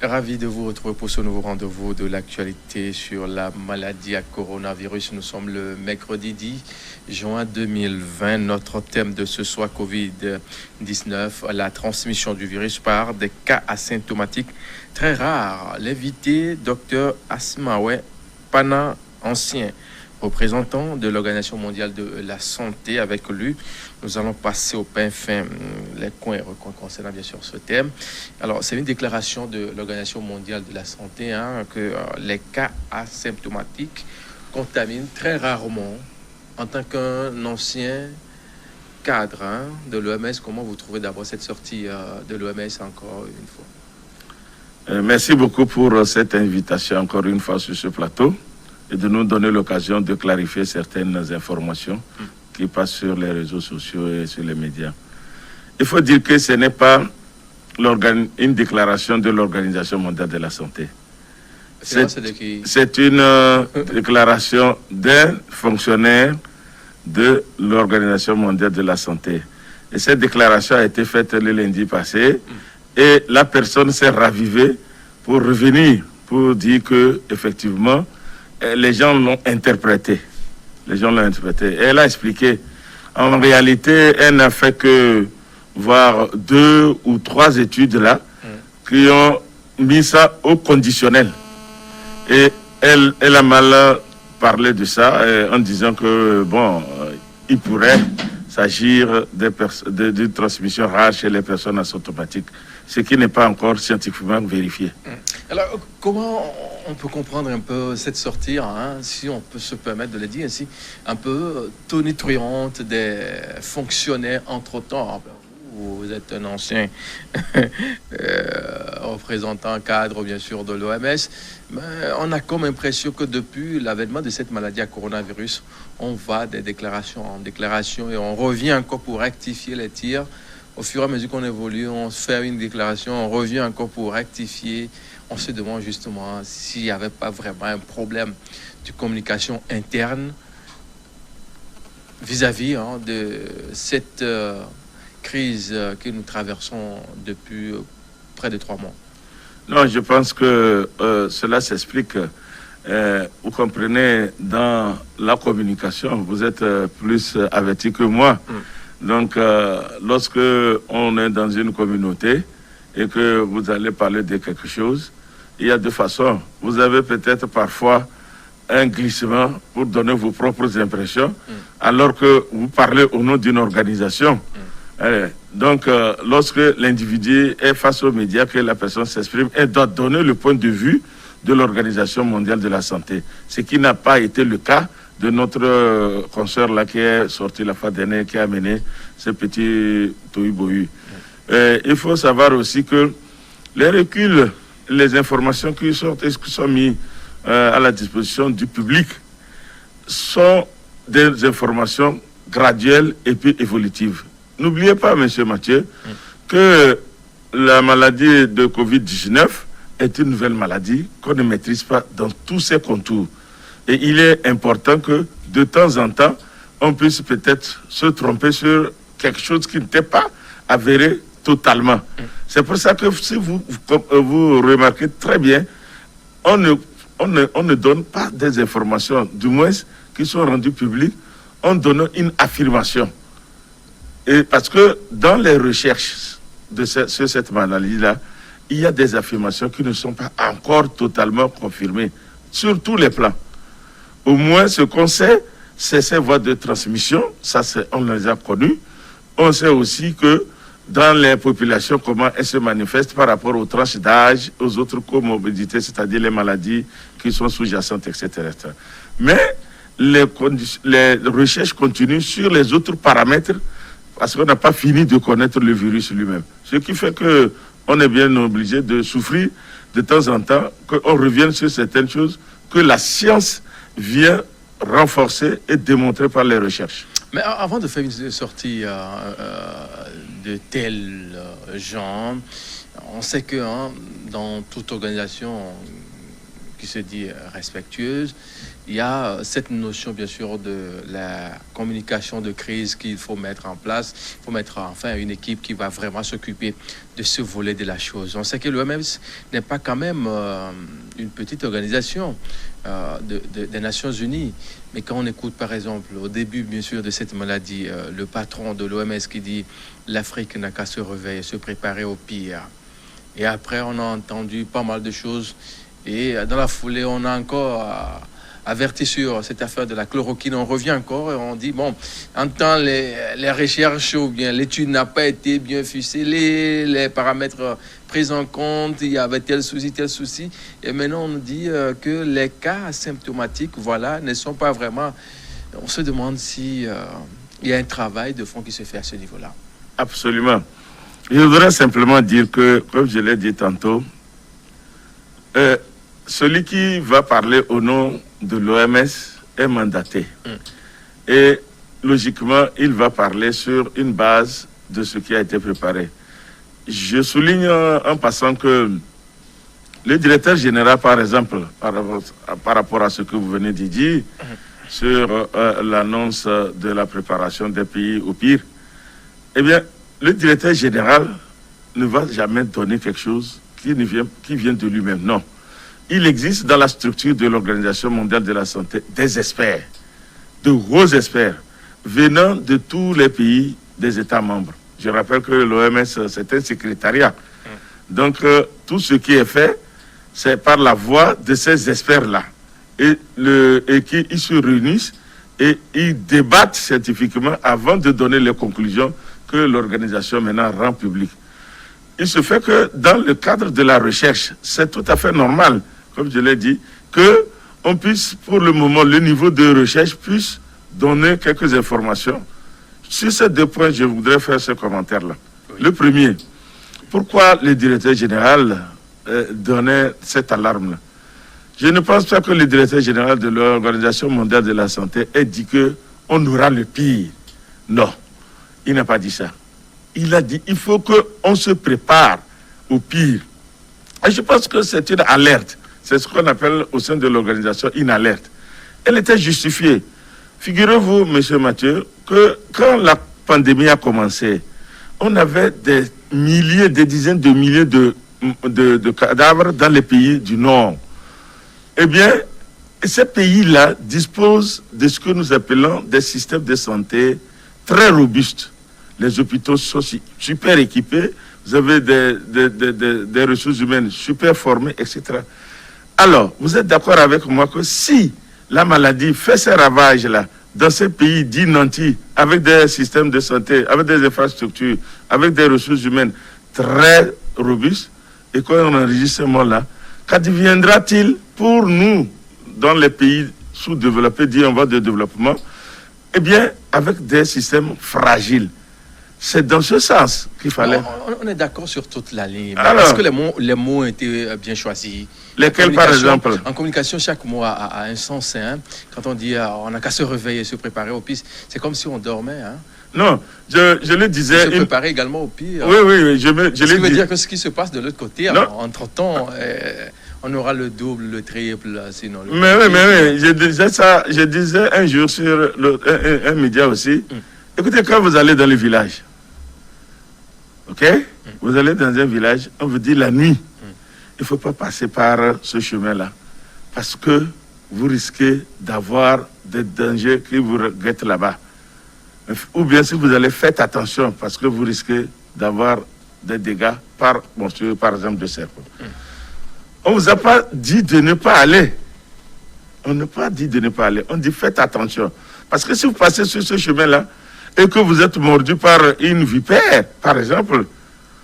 Ravi de vous retrouver pour ce nouveau rendez-vous de l'actualité sur la maladie à coronavirus. Nous sommes le mercredi 10 juin 2020. Notre thème de ce soir, Covid-19, la transmission du virus par des cas asymptomatiques très rares. L'invité, Dr Asmawe Pana, ancien représentant de l'Organisation mondiale de la santé. Avec lui, nous allons passer au pain fin les coins et recoins concernant bien sûr ce thème. Alors, c'est une déclaration de l'Organisation mondiale de la santé que les cas asymptomatiques contaminent très rarement. En tant qu'un ancien cadre de l'OMS, comment vous trouvez d'abord cette sortie de l'OMS encore une fois? Merci beaucoup pour cette invitation encore une fois sur ce plateau et de nous donner l'occasion de clarifier certaines informations qui passent sur les réseaux sociaux et sur les médias. Il faut dire que ce n'est pas une déclaration de l'Organisation mondiale de la santé. C'est une déclaration d'un fonctionnaire de l'Organisation mondiale de la santé. Et cette déclaration a été faite le lundi passé et la personne s'est ravivée pour revenir, pour dire que effectivement les gens l'ont interprété. Les gens l'ont interprété. Et elle a expliqué. En réalité, elle n'a fait que voir 2 ou 3 études là qui ont mis ça au conditionnel. Et elle a mal parlé de ça en disant que bon, il pourrait s'agir d'une transmission rare chez les personnes asymptomatiques, ce qui n'est pas encore scientifiquement vérifié. Alors, comment on peut comprendre un peu cette sortie, si on peut se permettre de le dire ainsi, un peu tonitruante des fonctionnaires entre-temps? Vous êtes un ancien représentant cadre, bien sûr, de l'OMS. Mais on a comme impression que depuis l'avènement de cette maladie à coronavirus, on va des déclarations en déclaration et on revient encore pour rectifier les tirs. Au fur et à mesure qu'on évolue, on fait une déclaration, on revient encore pour rectifier. On se demande justement s'il n'y avait pas vraiment un problème de communication interne vis-à-vis de cette crise que nous traversons depuis près de 3 mois. Non, je pense que cela s'explique. Vous comprenez, dans la communication, vous êtes plus averti que moi. Donc, lorsque on est dans une communauté et que vous allez parler de quelque chose, il y a 2 façons. Vous avez peut-être parfois un glissement pour donner vos propres impressions, alors que vous parlez au nom d'une organisation. Donc, lorsque l'individu est face aux médias, que la personne s'exprime, elle doit donner le point de vue de l'Organisation mondiale de la santé, ce qui n'a pas été le cas de notre consoeur là qui est sorti la fois dernière, qui a mené ce petit tohu-bohu. Il faut savoir aussi que les reculs, les informations qui sortent et qui sont mises à la disposition du public sont des informations graduelles et puis évolutives. N'oubliez pas, monsieur Mathieu, que la maladie de Covid-19 est une nouvelle maladie qu'on ne maîtrise pas dans tous ses contours. Et il est important que, de temps en temps, on puisse peut-être se tromper sur quelque chose qui n'était pas avéré totalement. C'est pour ça que si vous remarquez très bien, on ne donne pas des informations, du moins qui sont rendues publiques, on donne une affirmation. Et parce que dans les recherches sur cette maladie-là, il y a des affirmations qui ne sont pas encore totalement confirmées, sur tous les plans. Au moins, ce qu'on sait, c'est ces voies de transmission, ça on les a connues. On sait aussi que dans les populations, comment elles se manifestent par rapport aux tranches d'âge, aux autres comorbidités, c'est-à-dire les maladies qui sont sous-jacentes, etc. Mais les recherches continuent sur les autres paramètres parce qu'on n'a pas fini de connaître le virus lui-même. Ce qui fait qu'on est bien obligé de souffrir de temps en temps, qu'on revienne sur certaines choses que la science vient renforcer et démontrer par les recherches. Mais avant de faire une sortie de tel genre, on sait que dans toute organisation qui se dit respectueuse. Il y a cette notion, bien sûr, de la communication de crise qu'il faut mettre en place. Il faut mettre enfin une équipe qui va vraiment s'occuper de ce volet de la chose. On sait que l'OMS n'est pas quand même une petite organisation des Nations Unies. Mais quand on écoute, par exemple, au début, bien sûr, de cette maladie, le patron de l'OMS qui dit « l'Afrique n'a qu'à se réveiller, se préparer au pire ». Et après, on a entendu pas mal de choses. Et dans la foulée, on a encore averti sur cette affaire de la chloroquine. On revient encore et on dit, bon, en temps, les recherches ou bien l'étude n'a pas été bien ficelée, les paramètres pris en compte, il y avait tel souci. Et maintenant, on nous dit que les cas asymptomatiques, voilà, ne sont pas vraiment... On se demande si il y a un travail de fond qui se fait à ce niveau-là. Absolument. Je voudrais simplement dire que, comme je l'ai dit tantôt, celui qui va parler au nom de l'OMS est mandaté. Et logiquement, il va parler sur une base de ce qui a été préparé. Je souligne en passant que le directeur général, par exemple, par rapport à ce que vous venez de dire, sur l'annonce de la préparation des pays au pire, eh bien, le directeur général ne va jamais donner quelque chose qui vient de lui-même. Non. Il existe dans la structure de l'Organisation mondiale de la santé des experts, de gros experts, venant de tous les pays des États membres. Je rappelle que l'OMS, c'est un secrétariat. Donc, tout ce qui est fait, c'est par la voix de ces experts-là. Et qu'ils se réunissent et ils débattent scientifiquement avant de donner les conclusions que l'organisation maintenant rend publiques. Il se fait que dans le cadre de la recherche, c'est tout à fait normal, comme je l'ai dit, qu'on puisse, pour le moment, le niveau de recherche puisse donner quelques informations. Sur ces deux points, je voudrais faire ce commentaire-là. Oui. Le premier, pourquoi le directeur général donnait cette alarme-là? Je ne pense pas que le directeur général de l'Organisation mondiale de la santé ait dit qu'on aura le pire. Non, il n'a pas dit ça. Il a dit qu'il faut qu'on se prépare au pire. Et je pense que c'est une alerte. C'est ce qu'on appelle au sein de l'organisation une alerte. Elle était justifiée. Figurez-vous, M. Mathieu, que quand la pandémie a commencé, on avait des milliers, des dizaines de milliers de cadavres dans les pays du Nord. Eh bien, ces pays-là disposent de ce que nous appelons des systèmes de santé très robustes. Les hôpitaux sont super équipés, vous avez des ressources humaines super formées, etc. Alors, vous êtes d'accord avec moi que si la maladie fait ces ravages-là dans ces pays dits nantis, avec des systèmes de santé, avec des infrastructures, avec des ressources humaines très robustes, et qu'on enregistre ce mot-là, qu'adviendra-t-il pour nous, dans les pays sous-développés, dits en voie de développement, eh bien, avec des systèmes fragiles? C'est dans ce sens qu'il fallait... On est d'accord sur toute la ligne. Est-ce que les mots ont été bien choisis? Lesquels, par exemple? En communication, chaque mot a un sens. Hein? Quand on dit on n'a qu'à se réveiller et se préparer au pire, c'est comme si on dormait. Hein? Non, je le disais... Se préparer également au pire. Oui, je le dis. Ce qui veut dire que ce qui se passe de l'autre côté, entre-temps... on aura le double, le triple, sinon... Mais oui, je disais ça, je disais un jour sur un média aussi. Écoutez, quand vous allez dans le village, ok? Vous allez dans un village, on vous dit la nuit, il ne faut pas passer par ce chemin-là, parce que vous risquez d'avoir des dangers qui vous guettent là-bas. Ou bien si vous allez, faites attention, parce que vous risquez d'avoir des dégâts par exemple, de serpents. On ne vous a pas dit de ne pas aller. On n'a pas dit de ne pas aller. On dit faites attention. Parce que si vous passez sur ce chemin-là et que vous êtes mordu par une vipère, par exemple,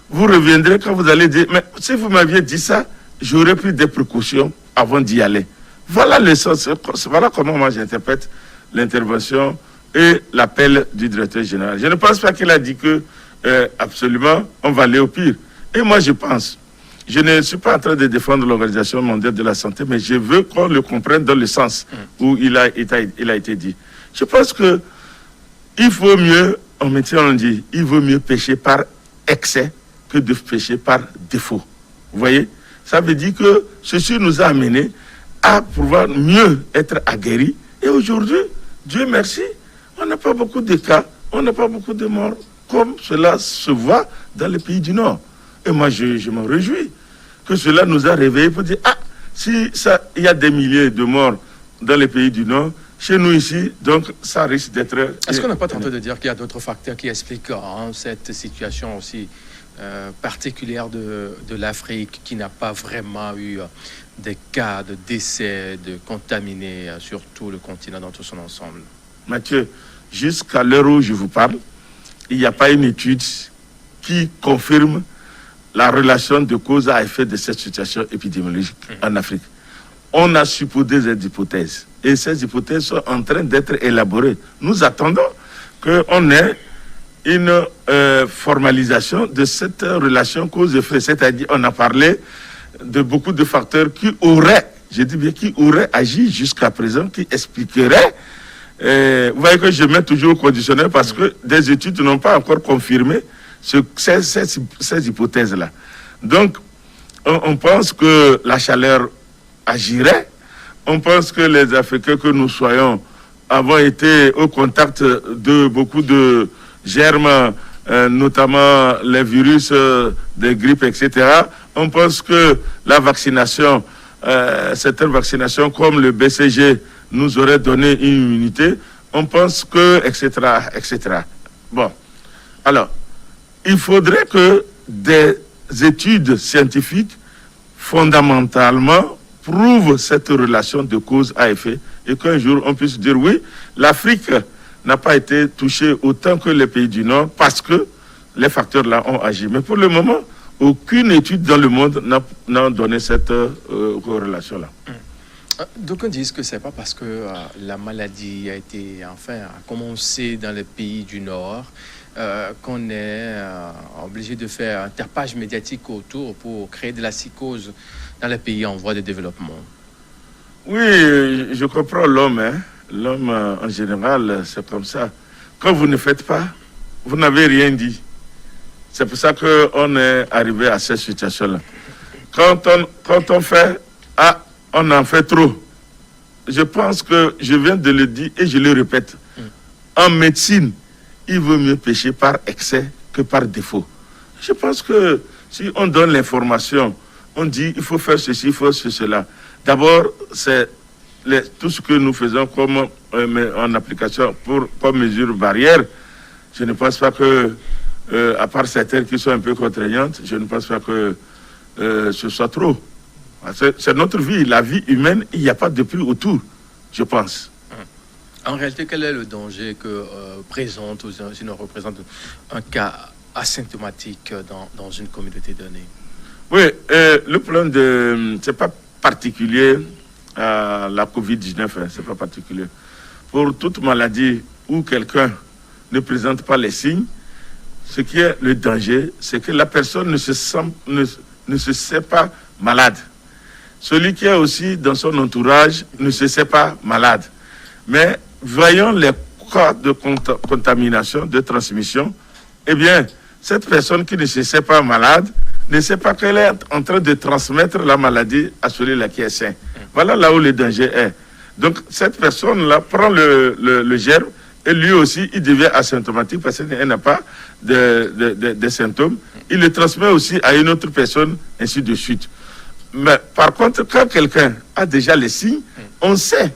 vous reviendrez quand vous allez dire, mais si vous m'aviez dit ça, j'aurais pris des précautions avant d'y aller. Voilà le sens. Voilà comment moi j'interprète l'intervention et l'appel du directeur général. Je ne pense pas qu'il a dit que absolument on va aller au pire. Et moi je pense, je ne suis pas en train de défendre l'Organisation mondiale de la santé, mais je veux qu'on le comprenne dans le sens où il a été dit. Je pense que il vaut mieux, en métier on dit, il vaut mieux pécher par excès que de pécher par défaut. Vous voyez? Ça veut dire que ceci nous a amené à pouvoir mieux être aguerris. Et aujourd'hui, Dieu merci, on n'a pas beaucoup de cas, on n'a pas beaucoup de morts, comme cela se voit dans les pays du Nord. Et moi, je me réjouis que cela nous a réveillés pour dire, ah, si ça, il y a des milliers de morts dans les pays du Nord, chez nous ici, donc ça risque d'être... Est-ce qu'on n'a pas tenté de dire qu'il y a d'autres facteurs qui expliquent cette situation aussi particulière de l'Afrique, qui n'a pas vraiment eu des cas de décès, de contaminés sur tout le continent dans tout son ensemble? Mathieu, jusqu'à l'heure où je vous parle, il n'y a pas une étude qui confirme la relation de cause à effet de cette situation épidémiologique en Afrique. On a supposé des hypothèses. Et ces hypothèses sont en train d'être élaborées. Nous attendons qu'on ait une formalisation de cette relation cause-effet. C'est-à-dire, on a parlé de beaucoup de facteurs qui auraient, je dis bien, qui auraient agi jusqu'à présent, qui expliqueraient. Vous voyez que je mets toujours au conditionnel parce que des études n'ont pas encore confirmé ces hypothèses-là. Donc, on pense que la chaleur agirait. On pense que les Africains que nous soyons avons été au contact de beaucoup de germes, notamment les virus des grippes, etc. On pense que la vaccination, certaines vaccinations comme le BCG nous auraient donné une immunité. On pense que, etc., etc. Bon, alors, il faudrait que des études scientifiques fondamentalement prouvent cette relation de cause à effet et qu'un jour on puisse dire oui, l'Afrique n'a pas été touchée autant que les pays du Nord parce que les facteurs là ont agi. Mais pour le moment, aucune étude dans le monde n'a donné cette corrélation-là. D'aucuns disent que c'est pas parce que la maladie a commencé dans les pays du Nord qu'on est obligé de faire un tapage médiatique autour pour créer de la psychose dans les pays en voie de développement. Oui, je comprends l'homme. Hein. L'homme, en général, c'est comme ça. Quand vous ne faites pas, vous n'avez rien dit. C'est pour ça qu'on est arrivé à cette situation-là. Quand on fait, on en fait trop. Je pense que je viens de le dire et je le répète. En médecine, il vaut mieux pécher par excès que par défaut. Je pense que si on donne l'information, on dit il faut faire ceci, il faut faire cela. D'abord, c'est tout ce que nous faisons comme en application comme mesure barrière. Je ne pense pas que, à part certaines qui sont un peu contraignantes, je ne pense pas que ce soit trop. C'est notre vie, la vie humaine, il n'y a pas de prix autour, je pense. En réalité, quel est le danger que présente, ou sinon représente un cas asymptomatique dans une communauté donnée? Oui, le problème c'est pas particulier à la COVID-19, hein, c'est pas particulier. Pour toute maladie où quelqu'un ne présente pas les signes, ce qui est le danger, c'est que la personne ne se sait pas malade. Celui qui est aussi dans son entourage ne se sait pas malade. Mais voyons les cas de contamination, de transmission, eh bien, cette personne qui ne se sait pas malade ne sait pas qu'elle est en train de transmettre la maladie à celui-là qui est sain. Voilà là où le danger est. Donc, cette personne-là prend le germe et lui aussi, il devient asymptomatique parce qu'elle n'a pas de symptômes. Il le transmet aussi à une autre personne, ainsi de suite. Mais par contre, quand quelqu'un a déjà les signes, on sait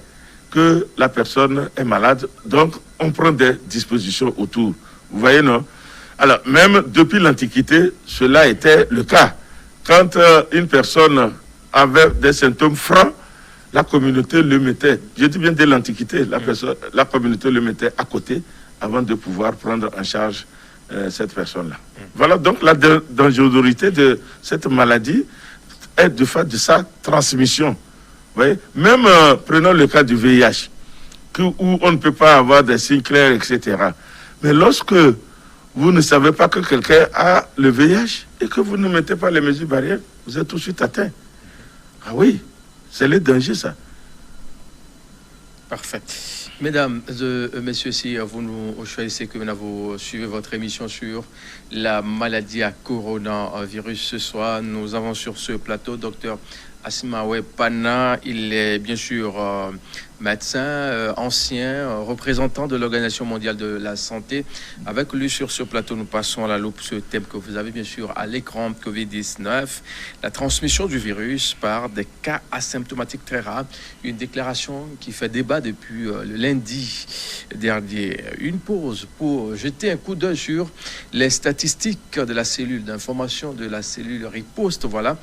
que la personne est malade, donc on prend des dispositions autour. Vous voyez, non? Alors, même depuis l'Antiquité, cela était le cas. Quand une personne avait des symptômes francs, la communauté le mettait, je dis bien dès l'Antiquité, la communauté le mettait à côté avant de pouvoir prendre en charge cette personne-là. Voilà donc la dangerosité de cette maladie est de fait de sa transmission. Vous voyez? Même prenons le cas du VIH, où on ne peut pas avoir des signes clairs, etc. Mais lorsque vous ne savez pas que quelqu'un a le VIH et que vous ne mettez pas les mesures barrières, vous êtes tout de suite atteint. Ah oui, c'est le danger, ça. Parfait. Mesdames, messieurs, si vous nous choisissez que vous suivez votre émission sur la maladie à coronavirus ce soir, nous avons sur ce plateau Dr Asimawe Pana. Il est bien sûr médecin, ancien, représentant de l'Organisation mondiale de la santé. Avec lui sur ce plateau, nous passons à la loupe ce thème que vous avez bien sûr à l'écran, Covid-19, la transmission du virus par des cas asymptomatiques très rares. Une déclaration qui fait débat depuis le lundi dernier. Une pause pour jeter un coup d'œil sur les statistiques de la cellule d'information de la cellule riposte, voilà,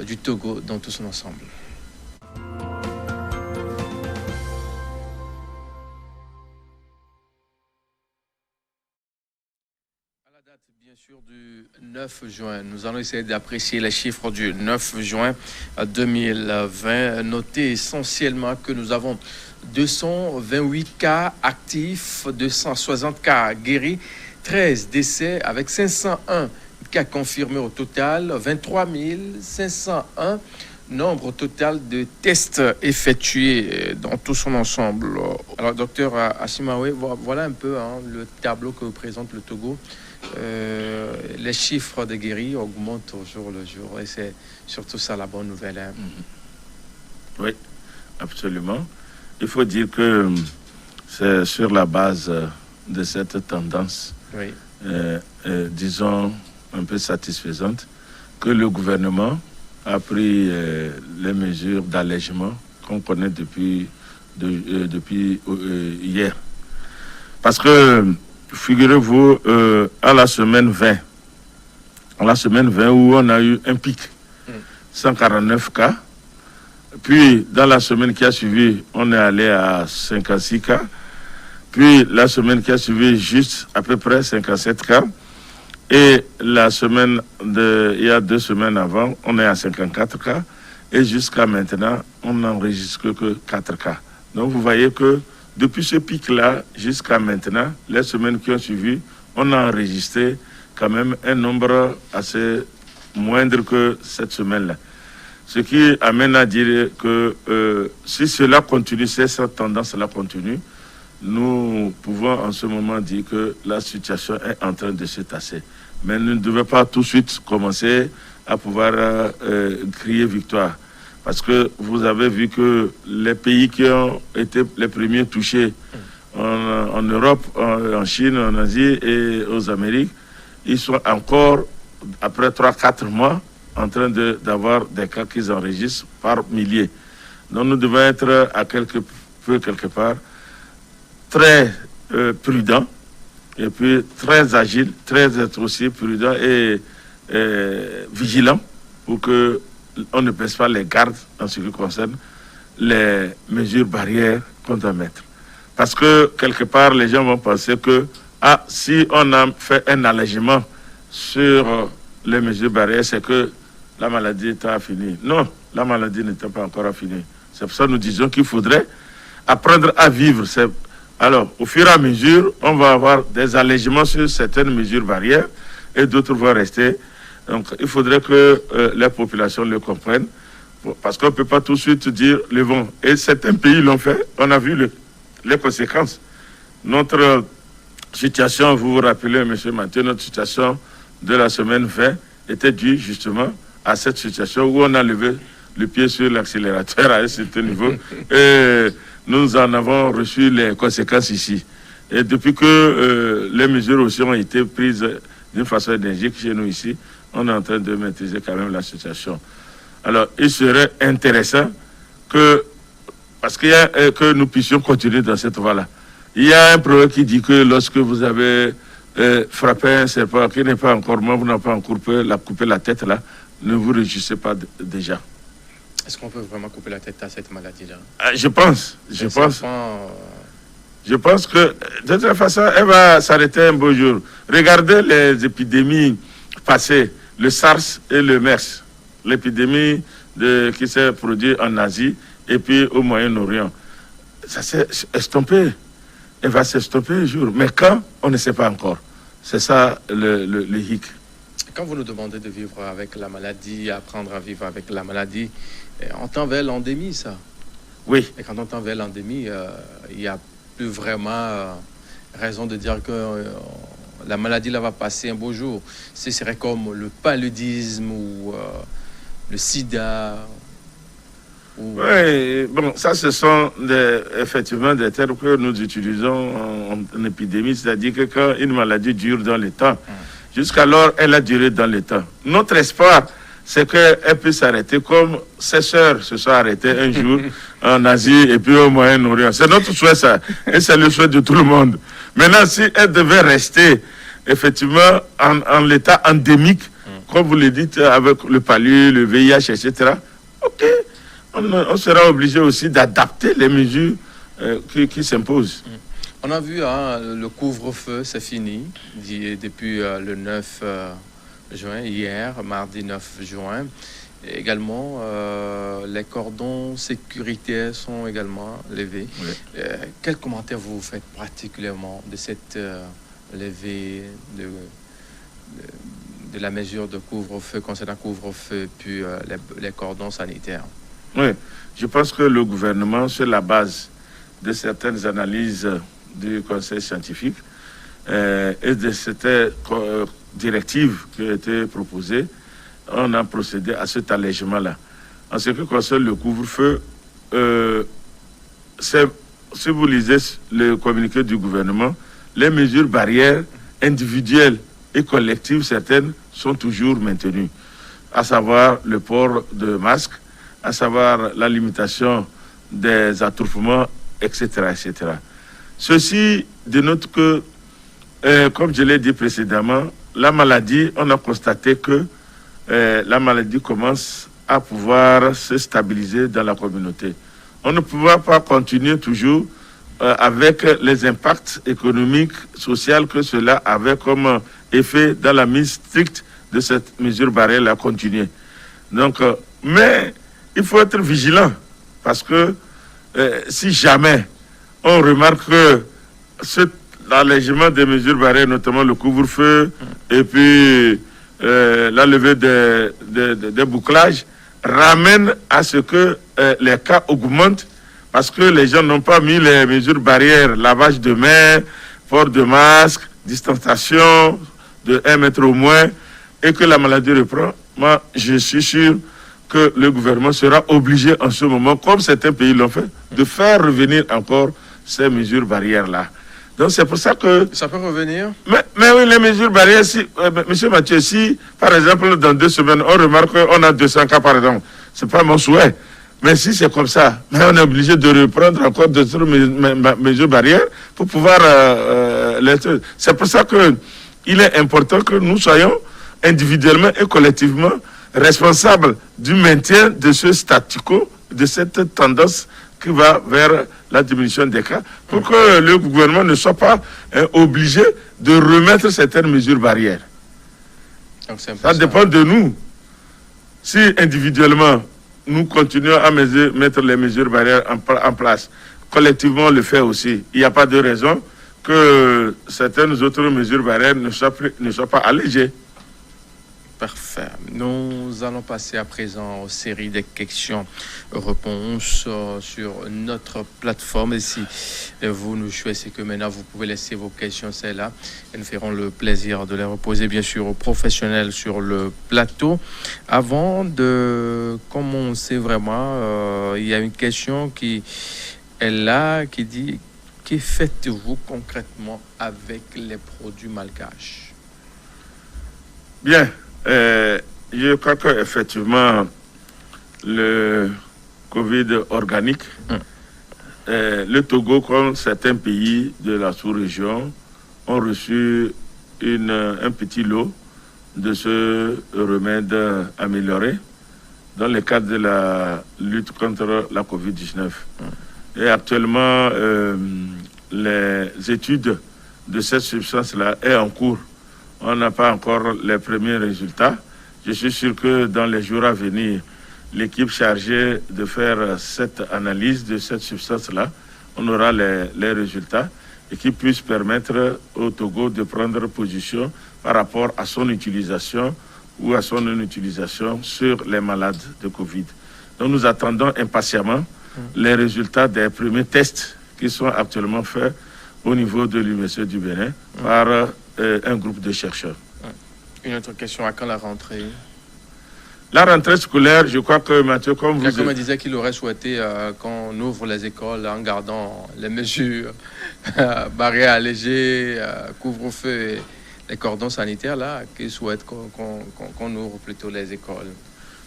du Togo dans tout son ensemble. Bien sûr, du 9 juin. Nous allons essayer d'apprécier les chiffres du 9 juin 2020. Notez essentiellement que nous avons 228 cas actifs, 260 cas guéris, 13 décès avec 501 cas confirmés au total, 23 501 nombre total de tests effectués dans tout son ensemble. Alors, docteur Asimawe, voilà un peu le tableau que présente le Togo. Les chiffres de guéris augmentent au jour le jour et c'est surtout ça la bonne nouvelle. Hein. Oui, absolument. Il faut dire que c'est sur la base de cette tendance, oui. Disons, un peu satisfaisante, que le gouvernement a pris les mesures d'allègement qu'on connaît depuis hier. Parce que, figurez-vous, à la semaine 20, où on a eu un pic, 149 cas, puis dans la semaine qui a suivi, on est allé à 56 cas, puis la semaine qui a suivi, juste à peu près 57 cas, et la semaine il y a 2 semaines avant, on est à 54 cas, et jusqu'à maintenant, on n'enregistre que 4 cas. Donc vous voyez que depuis ce pic-là jusqu'à maintenant, les semaines qui ont suivi, on a enregistré quand même un nombre assez moindre que cette semaine-là. Ce qui amène à dire que si cela continue, si cette tendance-là continue, nous pouvons en ce moment dire que la situation est en train de se tasser. Mais nous ne devons pas tout de suite commencer à pouvoir crier victoire. Parce que vous avez vu que les pays qui ont été les premiers touchés en Europe, en Chine, en Asie et aux Amériques, ils sont encore, après 3-4 mois, en train d'avoir des cas qu'ils enregistrent par milliers. Donc nous devons être à quelque part très prudents et puis très agiles, très être aussi prudents et vigilants pour que on ne baisse pas les gardes en ce qui concerne les mesures barrières qu'on doit mettre. Parce que, quelque part, les gens vont penser que si on a fait un allègement sur les mesures barrières, c'est que la maladie est finie. Non, la maladie n'était pas encore finie. C'est pour ça que nous disons qu'il faudrait apprendre à vivre. Alors, au fur et à mesure, on va avoir des allègements sur certaines mesures barrières et d'autres vont rester. Donc, il faudrait que la population le comprenne, parce qu'on ne peut pas tout de suite dire le vent. Et certains pays l'ont fait, on a vu les conséquences. Notre situation, vous vous rappelez, M. Mathieu, notre situation de la semaine 20 était due justement à cette situation où on a levé le pied sur l'accélérateur à un certain niveau. Et nous en avons reçu les conséquences ici. Et depuis que les mesures aussi ont été prises d'une façon énergique chez nous ici, on est en train de maîtriser quand même la situation. Alors, il serait intéressant que nous puissions continuer dans cette voie-là. Il y a un proverbe qui dit que lorsque vous avez frappé un serpent qui n'est pas encore mort, vous n'avez pas encore coupé la tête là, ne vous réjouissez pas déjà. Est-ce qu'on peut vraiment couper la tête à cette maladie-là? Je pense. Je pense que de toute façon, elle va s'arrêter un beau jour. Regardez les épidémies passées. Le SARS et le MERS, l'épidémie qui s'est produite en Asie et puis au Moyen-Orient. Ça s'est estompé. Elle va s'estomper un jour. Mais quand, on ne sait pas encore. C'est ça le hic. Quand vous nous demandez de vivre avec la maladie, apprendre à vivre avec la maladie, on tend vers l'endémie, ça? Oui. Et quand on tend vers l'endémie, il n'y a plus vraiment raison de dire que la maladie là va passer un beau jour. Ce serait comme le paludisme ou le sida Oui, bon, ça, ce sont effectivement des termes que nous utilisons en épidémie, c'est-à-dire que quand une maladie dure dans le temps, jusqu'alors, elle a duré dans le temps. Notre espoir, c'est qu'elle puisse s'arrêter comme ses sœurs se sont arrêtées un jour en Asie et puis au Moyen-Orient. C'est notre souhait, ça, et c'est le souhait de tout le monde. Maintenant, si elle devait rester effectivement en l'état endémique, comme vous le dites, avec le palu, le VIH, etc., ok, on sera obligé aussi d'adapter les mesures qui s'imposent. On a vu, hein, le couvre-feu, c'est fini depuis le 9 juin, hier, mardi 9 juin. Et également, les cordons sécuritaires sont également levés. Oui. Quel commentaire vous faites particulièrement de cette levée de la mesure de couvre-feu, concernant couvre-feu, puis les cordons sanitaires? Oui, je pense que le gouvernement, sur la base de certaines analyses du conseil scientifique et de cette directive qui a été proposée, on a procédé à cet allègement-là. En ce qui concerne le couvre-feu, si vous lisez le communiqué du gouvernement, les mesures barrières individuelles et collectives, certaines, sont toujours maintenues, à savoir le port de masques, à savoir la limitation des attroupements, etc., etc. Ceci dénote que, comme je l'ai dit précédemment, la maladie, on a constaté que la maladie commence à pouvoir se stabiliser dans la communauté. On ne pourra pas continuer toujours avec les impacts économiques, sociaux que cela avait comme effet dans la mise stricte de cette mesure barrière à continuer. Donc, mais il faut être vigilant parce que si jamais on remarque que l'allègement des mesures barrières, notamment le couvre-feu et puis la levée des bouclages, ramène à ce que les cas augmentent parce que les gens n'ont pas mis les mesures barrières, lavage de mains, port de masque, distanciation de 1 mètre au moins, et que la maladie reprend. Moi, je suis sûr que le gouvernement sera obligé en ce moment, comme certains pays l'ont fait, de faire revenir encore ces mesures barrières-là. Donc c'est pour ça que... Ça peut revenir? Mais oui, les mesures barrières, si, monsieur Mathieu, si par exemple dans 2 semaines, on remarque qu'on a 200 cas par exemple, c'est pas mon souhait. Mais si c'est comme ça, mais on est obligé de reprendre encore d'autres mesures barrières pour pouvoir... C'est pour ça qu'il est important que nous soyons individuellement et collectivement responsables du maintien de ce statu quo, de cette tendance qui va vers la diminution des cas, pour que le gouvernement ne soit pas obligé de remettre certaines mesures barrières. Donc, ça dépend de nous. Si individuellement, nous continuons à mettre les mesures barrières en place, collectivement on le fait aussi. Il n'y a pas de raison que certaines autres mesures barrières ne soient pas allégées. Parfait. Nous allons passer à présent aux séries de questions-réponses sur notre plateforme. Et si vous nous choisissez que maintenant vous pouvez laisser vos questions, celles-là, et nous ferons le plaisir de les reposer bien sûr aux professionnels sur le plateau. Avant de commencer vraiment, il y a une question qui est là, qui dit: que faites-vous concrètement avec les produits malgaches? Bien. Je crois qu'effectivement, le Covid organique, le Togo, comme certains pays de la sous-région, ont reçu un petit lot de ce remède amélioré dans le cadre de la lutte contre la Covid-19. Et actuellement, les études de cette substance-là sont en cours. On n'a pas encore les premiers résultats. Je suis sûr que dans les jours à venir, l'équipe chargée de faire cette analyse de cette substance-là, on aura les résultats et qui puissent permettre au Togo de prendre position par rapport à son utilisation ou à son non-utilisation sur les malades de Covid. Donc nous attendons impatiemment les résultats des premiers tests qui sont actuellement faits au niveau de l'Université du Bénin par un groupe de chercheurs. Une autre question: à quand la rentrée? La rentrée scolaire, je crois que Mathieu, comme vous... Quelqu'un me disait qu'il aurait souhaité qu'on ouvre les écoles en gardant les mesures, barrières allégées, couvre-feu et les cordons sanitaires, là, qu'il souhaite qu'on ouvre plutôt les écoles.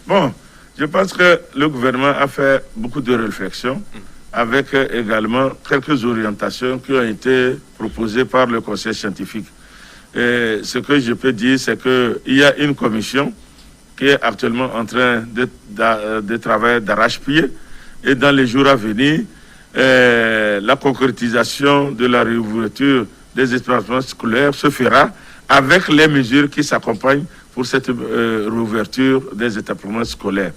Bon, je pense que le gouvernement a fait beaucoup de réflexions avec également quelques orientations qui ont été proposées par le conseil scientifique. Et ce que je peux dire, c'est qu'il y a une commission qui est actuellement en train de travailler d'arrache-pied. Et dans les jours à venir, la concrétisation de la réouverture des établissements scolaires se fera avec les mesures qui s'accompagnent pour cette réouverture des établissements scolaires.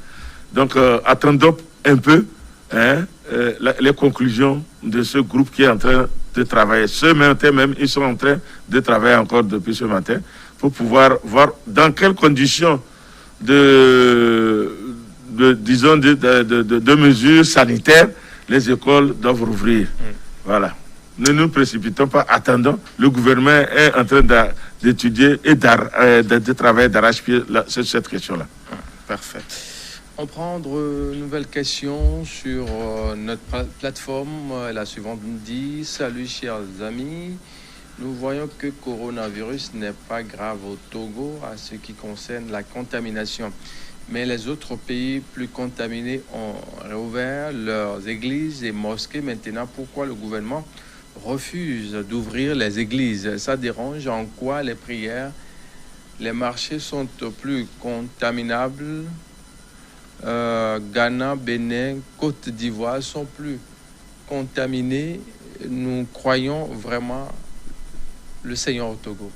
Donc, attendons un peu les conclusions de ce groupe qui est en train de travailler. Ce matin même, ils sont en train de travailler encore depuis ce matin pour pouvoir voir dans quelles conditions de mesures sanitaires les écoles doivent rouvrir. Voilà. Ne nous précipitons pas, attendons. Le gouvernement est en train d'étudier et de travailler d'arrache-pied sur cette question-là. Parfait. On prend une nouvelle question sur notre plateforme. La suivante nous dit: salut chers amis, nous voyons que le coronavirus n'est pas grave au Togo à ce qui concerne la contamination. Mais les autres pays plus contaminés ont réouvert leurs églises et mosquées. Maintenant, pourquoi le gouvernement refuse d'ouvrir les églises? Ça dérange en quoi les prières? Les marchés sont plus contaminables. Ghana, Bénin, Côte d'Ivoire sont plus contaminés. Nous croyons vraiment le Seigneur au Togo.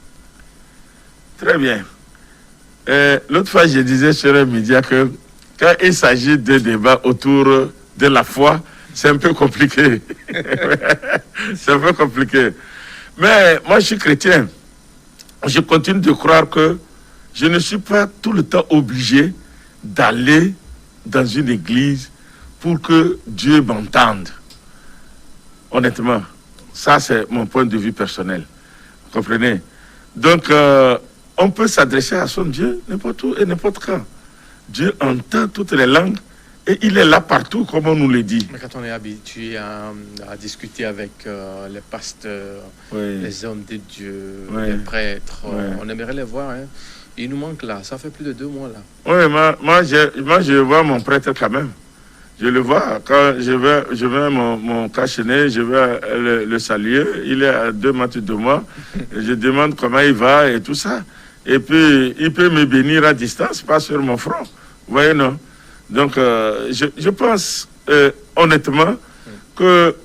Très bien. L'autre fois, je disais sur les médias que quand il s'agit de débats autour de la foi, c'est un peu compliqué. C'est un peu compliqué. Mais moi, je suis chrétien. Je continue de croire que je ne suis pas tout le temps obligé d'aller dans une église pour que Dieu m'entende. Honnêtement, ça, c'est mon point de vue personnel. Vous comprenez? Donc, on peut s'adresser à son Dieu n'importe où et n'importe quand. Dieu entend toutes les langues et il est là partout, comme on nous le dit. Mais quand on est habitué à discuter avec les pasteurs, Oui. les hommes de Dieu, Oui. les prêtres, Oui. on aimerait les voir. Hein. Il nous manque là, ça fait plus de 2 mois là. Oui, moi, je vois mon prêtre quand même. Je le vois. Quand je vais mon cachenet, je vais le saluer. Il est à 2 mètres de moi. Je demande comment il va et tout ça. Et puis, il peut me bénir à distance, pas sur mon front. Vous voyez, non? Donc, je pense honnêtement que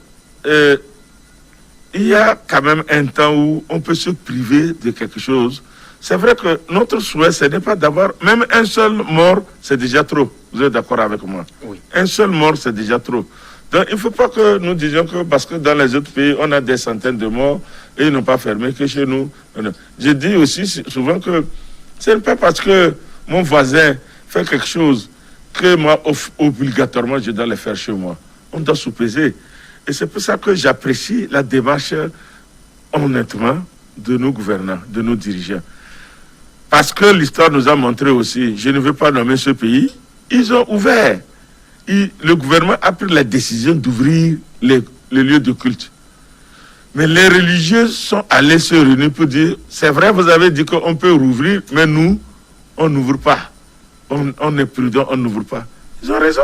il y a quand même un temps où on peut se priver de quelque chose. C'est vrai que notre souhait, ce n'est pas d'avoir même un seul mort, c'est déjà trop. Vous êtes d'accord avec moi? Oui. Un seul mort, c'est déjà trop. Donc, il ne faut pas que nous disions que parce que dans les autres pays, on a des centaines de morts et ils n'ont pas fermé que chez nous. Je dis aussi souvent que ce n'est pas parce que mon voisin fait quelque chose que moi, obligatoirement, je dois le faire chez moi. On doit sous-peser. Et c'est pour ça que j'apprécie la démarche, honnêtement, de nos gouvernants, de nos dirigeants. Parce que l'histoire nous a montré aussi, je ne veux pas nommer ce pays, ils ont ouvert. Le gouvernement a pris la décision d'ouvrir les lieux de culte. Mais les religieux sont allés se réunir pour dire, c'est vrai, vous avez dit qu'on peut rouvrir, mais nous, on n'ouvre pas. On est prudent, on n'ouvre pas. Ils ont raison.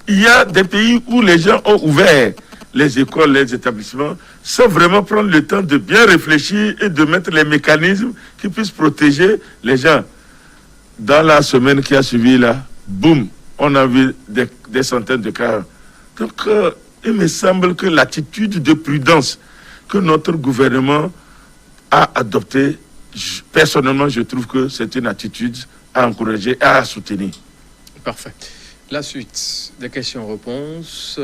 Il y a des pays où les gens ont ouvert les écoles, les établissements, sans vraiment prendre le temps de bien réfléchir et de mettre les mécanismes qui puissent protéger les gens. Dans la semaine qui a suivi, là, boum, on a vu des centaines de cas. Donc, il me semble que l'attitude de prudence que notre gouvernement a adoptée, personnellement, je trouve que c'est une attitude à encourager et à soutenir. Parfait. La suite des questions-réponses.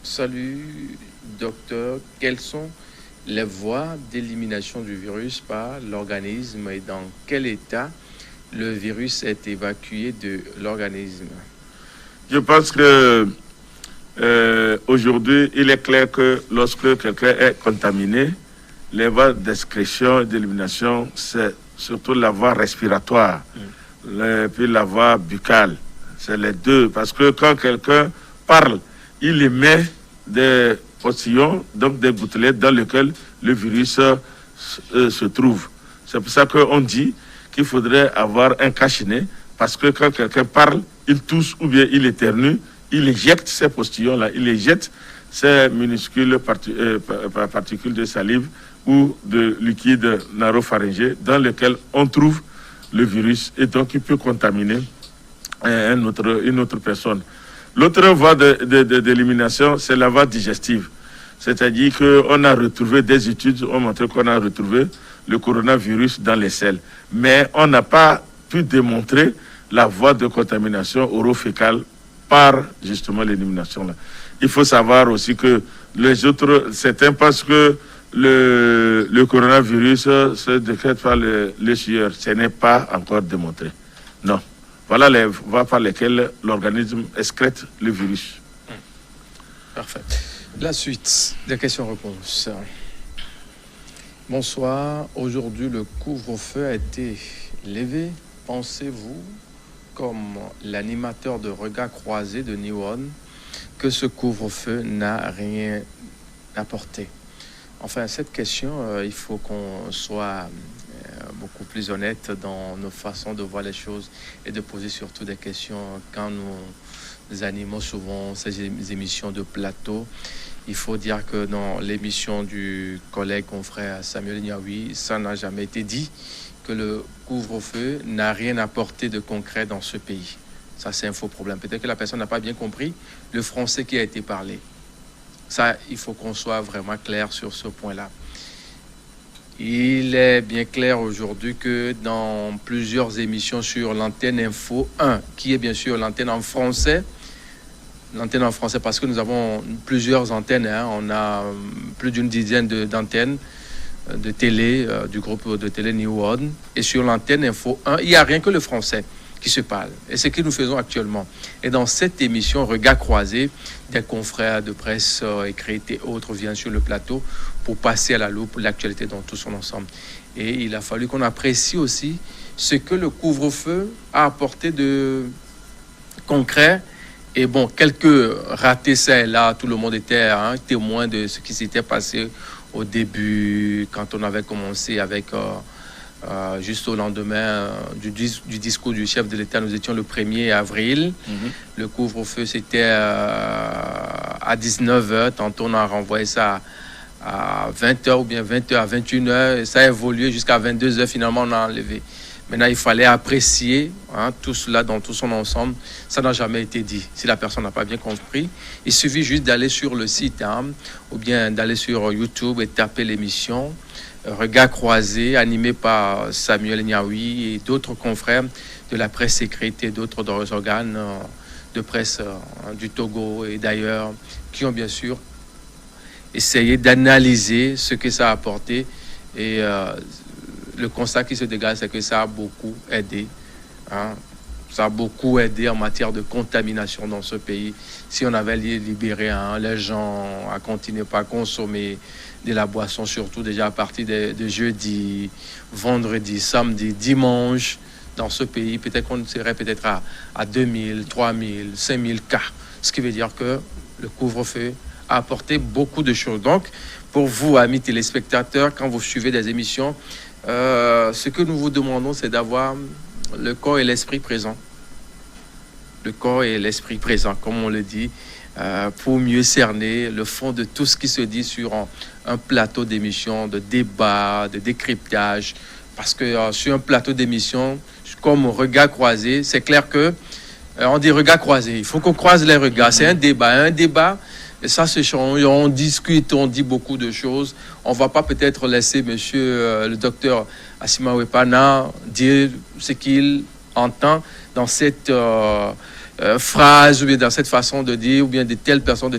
Salut, docteur. Quelles sont les voies d'élimination du virus par l'organisme et dans quel état le virus est évacué de l'organisme? Je pense que aujourd'hui, il est clair que lorsque quelqu'un est contaminé, les voies d'excrétion et d'élimination, c'est surtout la voie respiratoire, puis la voie buccale. C'est les deux. Parce que quand quelqu'un parle, il émet des postillons, donc des gouttelettes dans lesquelles le virus se trouve. C'est pour ça qu'on dit qu'il faudrait avoir un cache-nez, parce que quand quelqu'un parle, il tousse ou bien il éternue, il éjecte ces postillons-là, il éjecte ces minuscules particules de salive ou de liquide naropharyngé dans lequel on trouve le virus et donc il peut contaminer une autre personne. L'autre voie d'élimination, c'est la voie digestive. C'est-à-dire qu'on a retrouvé, des études ont montré qu'on a retrouvé le coronavirus dans les selles. Mais on n'a pas pu démontrer la voie de contamination orophécale par justement l'élimination là. Il faut savoir aussi que certains pensent que le coronavirus se décrète par le sueur. Ce n'est pas encore démontré. Non. Voilà les voies par lesquelles l'organisme excrète le virus. Parfait. La suite des questions-réponses. Bonsoir. Aujourd'hui, le couvre-feu a été levé. Pensez-vous, comme l'animateur de Regard Croisé de New One, que ce couvre-feu n'a rien apporté? Enfin, cette question, il faut qu'on soit beaucoup plus honnête dans nos façons de voir les choses et de poser surtout des questions quand nous animons souvent ces émissions de plateau. Il faut dire que dans l'émission du collègue confrère Samuel Niaoui, ça n'a jamais été dit que le couvre-feu n'a rien apporté de concret dans ce pays. Ça, c'est un faux problème. Peut-être que la personne n'a pas bien compris le français qui a été parlé. Ça, il faut qu'on soit vraiment clair sur ce point-là. Il est bien clair aujourd'hui que dans plusieurs émissions sur l'antenne Info 1, qui est bien sûr l'antenne en français parce que nous avons plusieurs antennes, hein. On a plus d'une dizaine d'antennes de télé, du groupe de télé New One. Et sur l'antenne Info 1, il n'y a rien que le français qui se parle. Et c'est ce que nous faisons actuellement. Et dans cette émission, Regard Croisé, des confrères de presse écrite et autres viennent sur le plateau pour passer à la loupe l'actualité dans tout son ensemble. Et il a fallu qu'on apprécie aussi ce que le couvre-feu a apporté de concret. Et bon, quelques ratés ça et là, tout le monde était témoin de ce qui s'était passé au début, quand on avait commencé avec... juste au lendemain du discours du chef de l'État, nous étions le 1er avril. Le couvre-feu, c'était à 19h. Tantôt, on a renvoyé ça à 20h ou bien 20h à 21h. Et ça a évolué jusqu'à 22h. Finalement, on a enlevé. Maintenant, il fallait apprécier tout cela dans tout son ensemble. Ça n'a jamais été dit. Si la personne n'a pas bien compris, il suffit juste d'aller sur le site ou bien d'aller sur YouTube et taper l'émission Regard Croisé, animé par Samuel Niaoui et d'autres confrères de la presse écrite et d'autres organes de presse du Togo et d'ailleurs, qui ont bien sûr essayé d'analyser ce que ça a apporté. Et le constat qui se dégage, c'est que ça a beaucoup aidé. Ça a beaucoup aidé en matière de contamination dans ce pays. Si on avait libéré les gens à continuer pas à consommer de la boisson, surtout déjà à partir de jeudi, vendredi, samedi, dimanche, dans ce pays, peut-être qu'on serait peut-être à 2000, 3000, 5000 cas. Ce qui veut dire que le couvre-feu a apporté beaucoup de choses. Donc, pour vous, amis téléspectateurs, quand vous suivez des émissions, ce que nous vous demandons, c'est d'avoir le corps et l'esprit présents. Le corps et l'esprit présents, comme on le dit, pour mieux cerner le fond de tout ce qui se dit sur un plateau d'émission, de débat, de décryptage. Parce que sur un plateau d'émission, comme Regard Croisé, c'est clair que on dit regard croisé. Il faut qu'on croise les regards. C'est un débat. Et ça se change, on discute, on dit beaucoup de choses. On ne va pas peut-être laisser monsieur le docteur Assima Wepana dire ce qu'il entend dans cette phrase ou bien dans cette façon de dire ou bien de telle personne.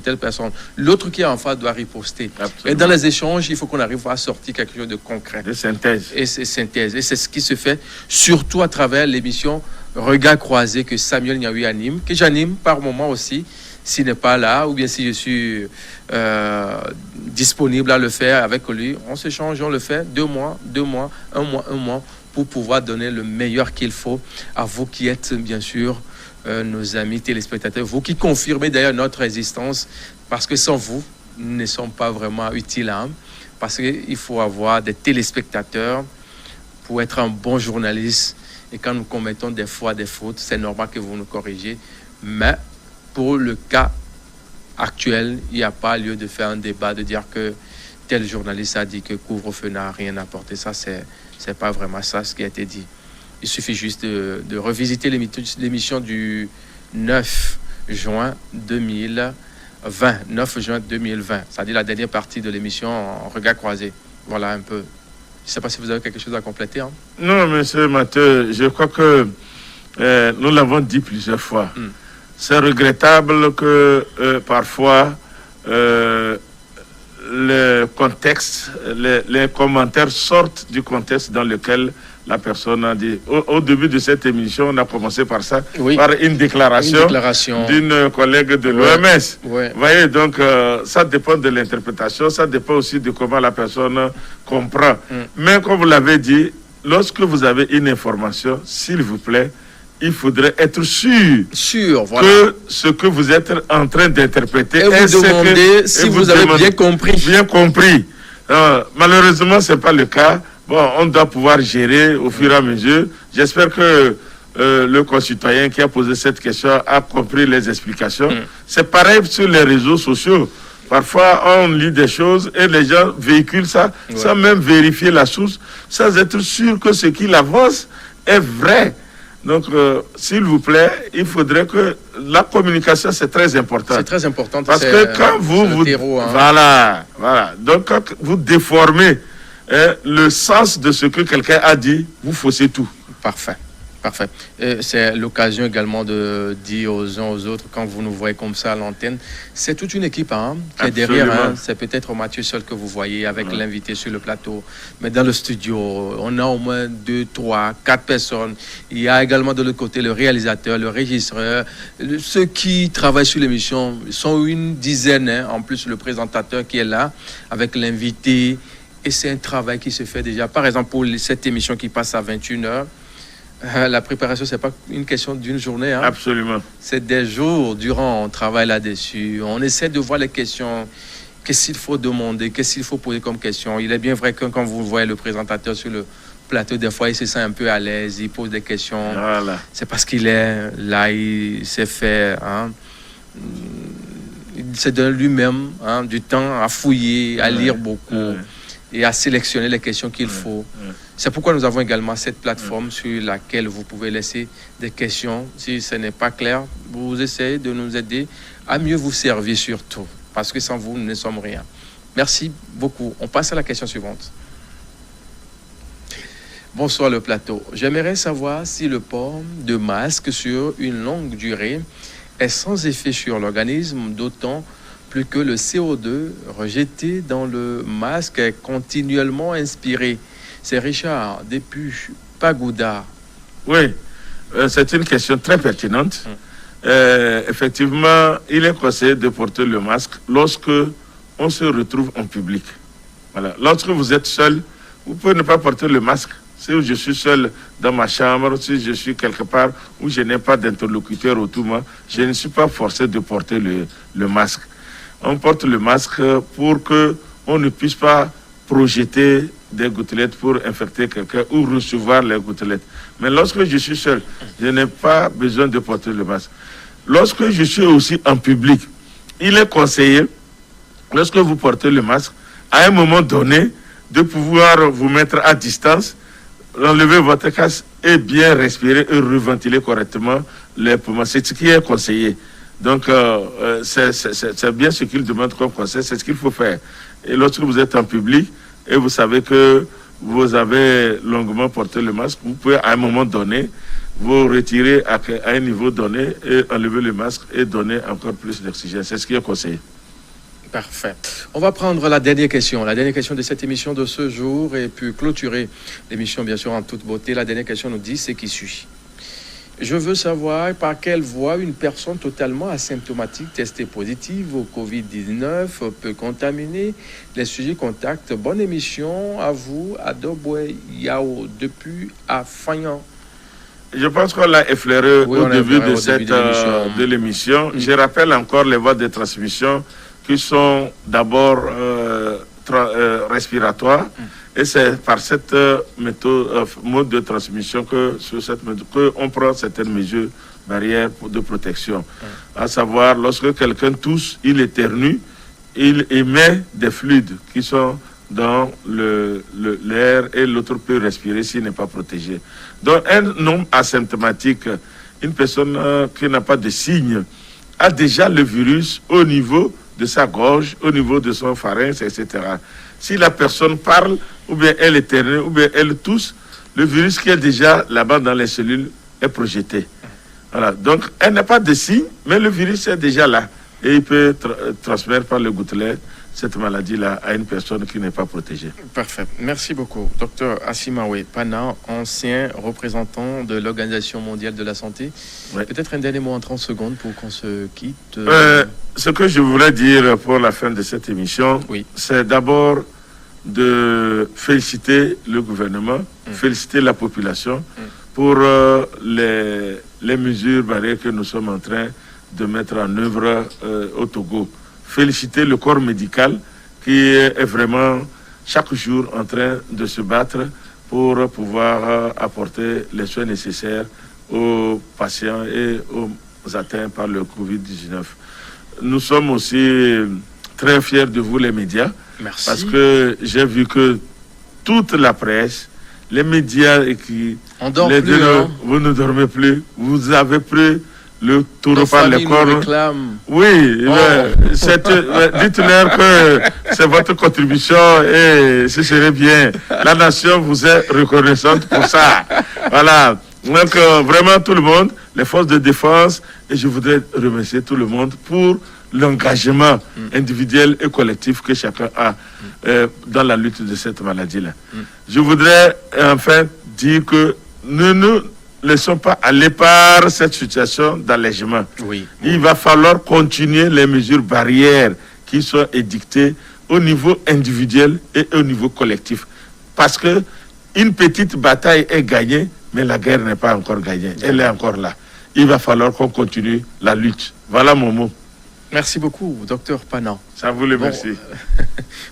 L'autre qui est en face doit riposter. Absolument. Et dans les échanges, il faut qu'on arrive à sortir quelque chose de concret. De synthèse. Et c'est synthèse. Et c'est ce qui se fait surtout à travers l'émission Regard Croisé que Samuel Niaoui anime, que j'anime par moment aussi. S'il n'est pas là, ou bien si je suis disponible à le faire avec lui, on s'échange, on le fait 2 mois, 1 mois, pour pouvoir donner le meilleur qu'il faut à vous qui êtes, bien sûr, nos amis téléspectateurs, vous qui confirmez d'ailleurs notre existence, parce que sans vous, nous ne sommes pas vraiment utiles, hein, parce qu'il faut avoir des téléspectateurs pour être un bon journaliste. Et quand nous commettons des fois des fautes, c'est normal que vous nous corrigiez. Mais pour le cas actuel, il n'y a pas lieu de faire un débat, de dire que tel journaliste a dit que couvre-feu n'a rien apporté. Ça, c'est pas vraiment ça ce qui a été dit. Il suffit juste de revisiter l'émission du 9 juin 2020. 9 juin 2020, c'est-à-dire la dernière partie de l'émission en regard croisé. Voilà un peu. Je ne sais pas si vous avez quelque chose à compléter. Hein? Non, monsieur Matteux, je crois que nous l'avons dit plusieurs fois. C'est regrettable que parfois le contexte, les commentaires sortent du contexte dans lequel la personne a dit. Au début de cette émission, on a commencé par ça, oui, par une déclaration d'une collègue de l'OMS. Ouais. Vous voyez, donc ça dépend de l'interprétation, ça dépend aussi de comment la personne comprend. Mais comme vous l'avez dit, lorsque vous avez une information, s'il vous plaît, il faudrait être sûr voilà, que ce que vous êtes en train d'interpréter est vous demander si vous avez bien compris. Bien compris. Malheureusement, ce n'est pas le cas. Bon, on doit pouvoir gérer au fur et à mesure. J'espère que le concitoyen qui a posé cette question a compris les explications. C'est pareil sur les réseaux sociaux. Parfois, on lit des choses et les gens véhiculent ça sans même vérifier la source, sans être sûr que ce qu'il avance est vrai. Donc, s'il vous plaît, il faudrait que la communication, c'est très important. C'est très important. Parce que quand vous terreau, hein. Voilà. Donc, quand vous déformez le sens de ce que quelqu'un a dit, vous faussez tout. Parfait. C'est l'occasion également de dire aux uns aux autres, quand vous nous voyez comme ça à l'antenne, c'est toute une équipe hein, qui est derrière. Hein. C'est peut-être Mathieu seul que vous voyez avec l'invité sur le plateau. Mais dans le studio, on a au moins 2, 3, 4 personnes. Il y a également de l'autre côté le réalisateur, le régisseur. Ceux qui travaillent sur l'émission sont une dizaine. Hein, en plus, le présentateur qui est là avec l'invité. Et c'est un travail qui se fait déjà. Par exemple, pour cette émission qui passe à 21h, la préparation, ce n'est pas une question d'une journée. Hein. Absolument. C'est des jours durant, on travaille là-dessus. On essaie de voir les questions. Qu'est-ce qu'il faut demander? Qu'est-ce qu'il faut poser comme question? Il est bien vrai que quand vous voyez le présentateur sur le plateau, des fois, il se sent un peu à l'aise. Il pose des questions. Voilà. C'est parce qu'il est là, il s'est fait... Hein, il se donne lui-même hein, du temps à fouiller, à lire beaucoup. Et à sélectionner les questions qu'il faut. C'est pourquoi nous avons également cette plateforme sur laquelle vous pouvez laisser des questions. Si ce n'est pas clair, vous essayez de nous aider à mieux vous servir surtout. Parce que sans vous, nous ne sommes rien. Merci beaucoup. On passe à la question suivante. Bonsoir le plateau. J'aimerais savoir si le port de masque sur une longue durée est sans effet sur l'organisme, d'autant plus que le CO2 rejeté dans le masque est continuellement inspiré. C'est Richard depuis Pagouda. Oui, c'est une question très pertinente. Effectivement, il est conseillé de porter le masque lorsque on se retrouve en public. Voilà. Lorsque vous êtes seul, vous pouvez ne pas porter le masque. Si je suis seul dans ma chambre, si je suis quelque part où je n'ai pas d'interlocuteur autour de moi, je ne suis pas forcé de porter le masque. On porte le masque pour qu'on ne puisse pas projeter des gouttelettes pour infecter quelqu'un ou recevoir les gouttelettes. Mais lorsque je suis seul, je n'ai pas besoin de porter le masque. Lorsque je suis aussi en public, il est conseillé, lorsque vous portez le masque, à un moment donné, de pouvoir vous mettre à distance, enlever votre casque et bien respirer et reventiler correctement les poumons. C'est ce qui est conseillé. Donc, c'est bien ce qu'il demande comme conseil, c'est ce qu'il faut faire. Et lorsque vous êtes en public et vous savez que vous avez longuement porté le masque, vous pouvez à un moment donné vous retirer à un niveau donné et enlever le masque et donner encore plus d'oxygène. C'est ce qui est conseillé. Parfait. On va prendre la dernière question de cette émission de ce jour et puis clôturer l'émission bien sûr en toute beauté. La dernière question nous dit c'est qui suit. Je veux savoir par quelle voie une personne totalement asymptomatique testée positive au Covid-19 peut contaminer les sujets contacts. Bonne émission à vous, Adobwe Yao, depuis Afagnan. Je pense qu'on l'a effleuré au début de l'émission. Je rappelle encore les voies de transmission qui sont d'abord respiratoires. Et c'est par cette mode de transmission qu'on prend certaines mesures barrières de protection. À savoir, lorsque quelqu'un tousse, il éternue, il émet des fluides qui sont dans l'air et l'autre peut respirer s'il n'est pas protégé. Donc un homme asymptomatique, une personne qui n'a pas de signes, a déjà le virus au niveau de sa gorge, au niveau de son pharynx, etc. Si la personne parle, ou bien elle éternue, ou bien elle tousse, le virus qui est déjà là-bas dans les cellules est projeté. Voilà. Donc elle n'a pas de signes, mais le virus est déjà là. Et il peut transmettre par le gouttelet cette maladie-là à une personne qui n'est pas protégée. Parfait. Merci beaucoup. Docteur Asimawe Pana, ancien représentant de l'Organisation mondiale de la santé. Oui. Peut-être un dernier mot en 30 secondes pour qu'on se quitte. Ce que je voulais dire pour la fin de cette émission, oui, c'est d'abord de féliciter le gouvernement, féliciter la population pour les mesures barrières que nous sommes en train de mettre en œuvre au Togo. Féliciter le corps médical qui est vraiment chaque jour en train de se battre pour pouvoir apporter les soins nécessaires aux patients et aux atteints par le Covid-19. Nous sommes aussi très fiers de vous les médias. Merci. Parce que j'ai vu que toute la presse, les médias écrits, vous ne dormez plus, vous avez pris le taureau par les cornes. Oui, dites-leur que c'est votre contribution et ce serait bien. La nation vous est reconnaissante pour ça. Voilà. Donc vraiment tout le monde, les forces de défense, et je voudrais remercier tout le monde pour l'engagement individuel et collectif que chacun a dans la lutte de cette maladie-là. Je voudrais enfin dire que nous ne laissons pas aller par cette situation d'allègement. Oui. Il va falloir continuer les mesures barrières qui sont édictées au niveau individuel et au niveau collectif. Parce que une petite bataille est gagnée, mais la guerre n'est pas encore gagnée. Elle est encore là. Il va falloir qu'on continue la lutte. Voilà mon mot. Merci beaucoup, docteur Pana. Ça vous le merci.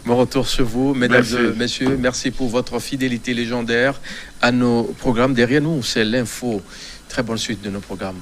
Bon retour sur vous, mesdames et messieurs. Merci pour votre fidélité légendaire à nos programmes. Derrière nous, c'est l'info. Très bonne suite de nos programmes.